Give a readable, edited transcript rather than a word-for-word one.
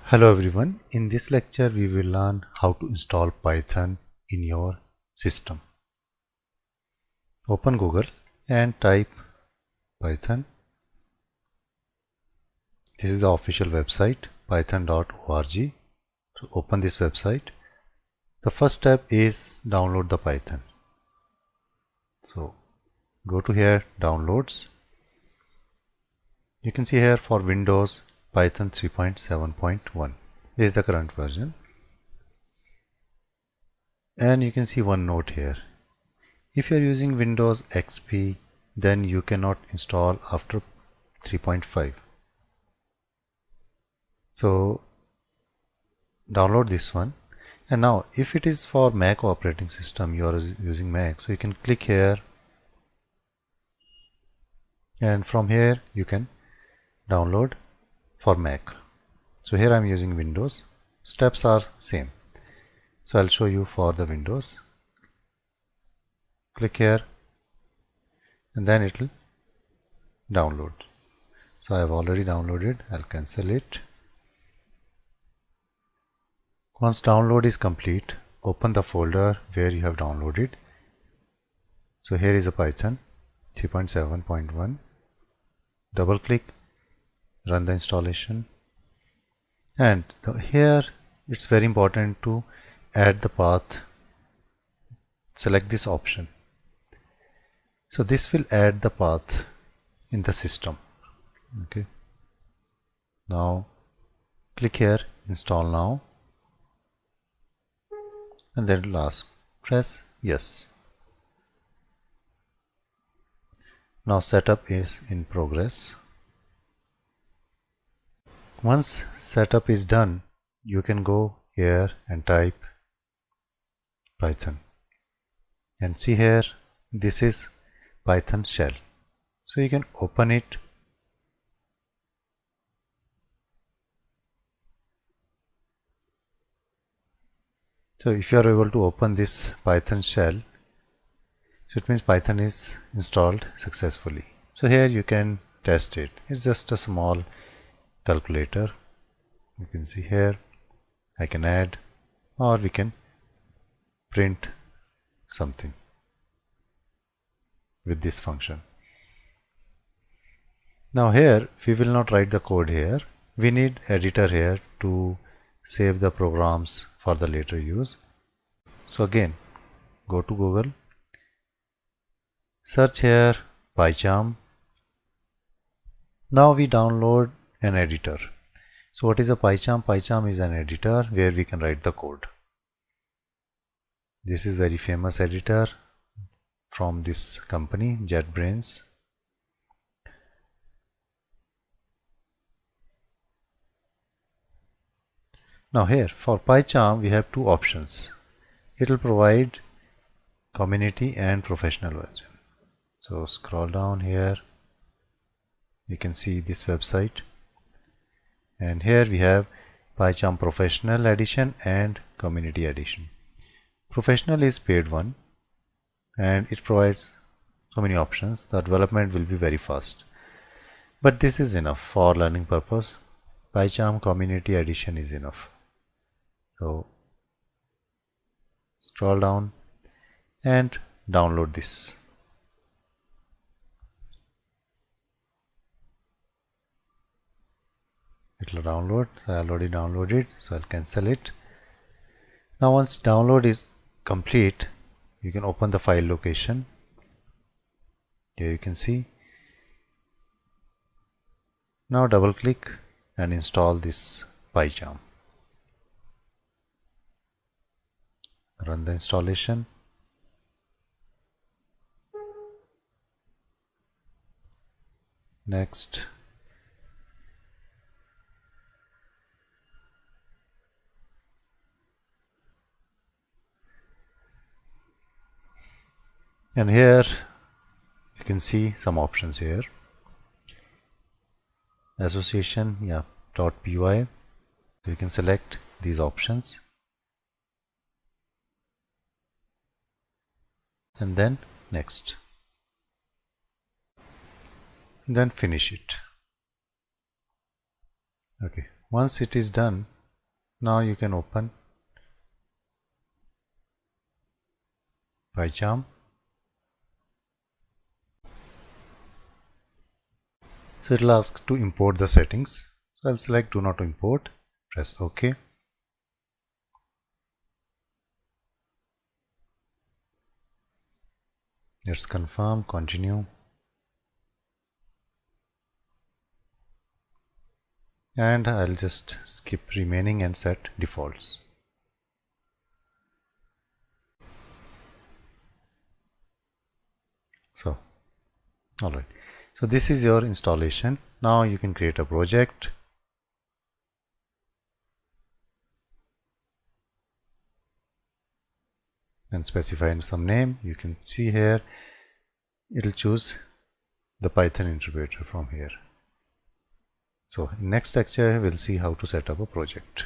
Hello everyone, in this lecture we will learn how to install Python in your system. Open Google and type Python. This is the official website python.org. So open this website. The first step is download the Python. So go to here, downloads. You can see here for Windows Python 3.7.1. This is the current version. And you can see one note here. If you are using Windows XP, then you cannot install after 3.5. So download this one. And now if it is for Mac operating system, you are using Mac, so you can click here, and from here you can download for Mac. So here I am using Windows. Steps are same. So I'll show you for the Windows. Click here and then it will download. So I have already downloaded. I'll cancel it. Once download is complete, open the folder where you have downloaded. So here is a Python 3.7.1. Double click, run the installation, and here it's very important to add the path. Select this option. So this will add the path in the system. Okay. Now click here, install now, and then last press yes. Now setup is in progress. Once setup is done, you can go here and type Python. And see here, this is Python shell. So you can open it. So if you are able to open this Python shell, so it means Python is installed successfully. So here you can test it. It's just a small calculator. You can see here I can add, or we can print something with this function. Now here we will not write the code here. We need editor here to save the programs for the later use. So again, go to Google, search here Pycharm. Now we download an editor. So what is a Pycharm? Pycharm is an editor where we can write the code. This is very famous editor from this company, JetBrains. Now here for Pycharm we have two options. It will provide community and professional version. So scroll down here. You can see this website. And here we have Pycharm Professional Edition and Community Edition. Professional is paid one, and it provides so many options. The development will be very fast. But this is enough for learning purpose. Pycharm Community Edition is enough. So scroll down and download this. It will download. I already downloaded, so I'll cancel it. Now once download is complete, you can open the file location. Here you can see. Now double click and install this Pycharm. Run the installation. Next. And here you can see some options here. Association, yeah, .py. So you can select these options and then next. And then finish it. Okay, once it is done, Now you can open Pycharm. So it will ask to import the settings. So I'll select do not import, press OK. Let's confirm, continue. And I'll just skip remaining and set defaults. So, alright. So this is your installation. Now you can create a project. And specify some name. You can see here, it'll choose the Python interpreter from here. So in next lecture, we'll see how to set up a project.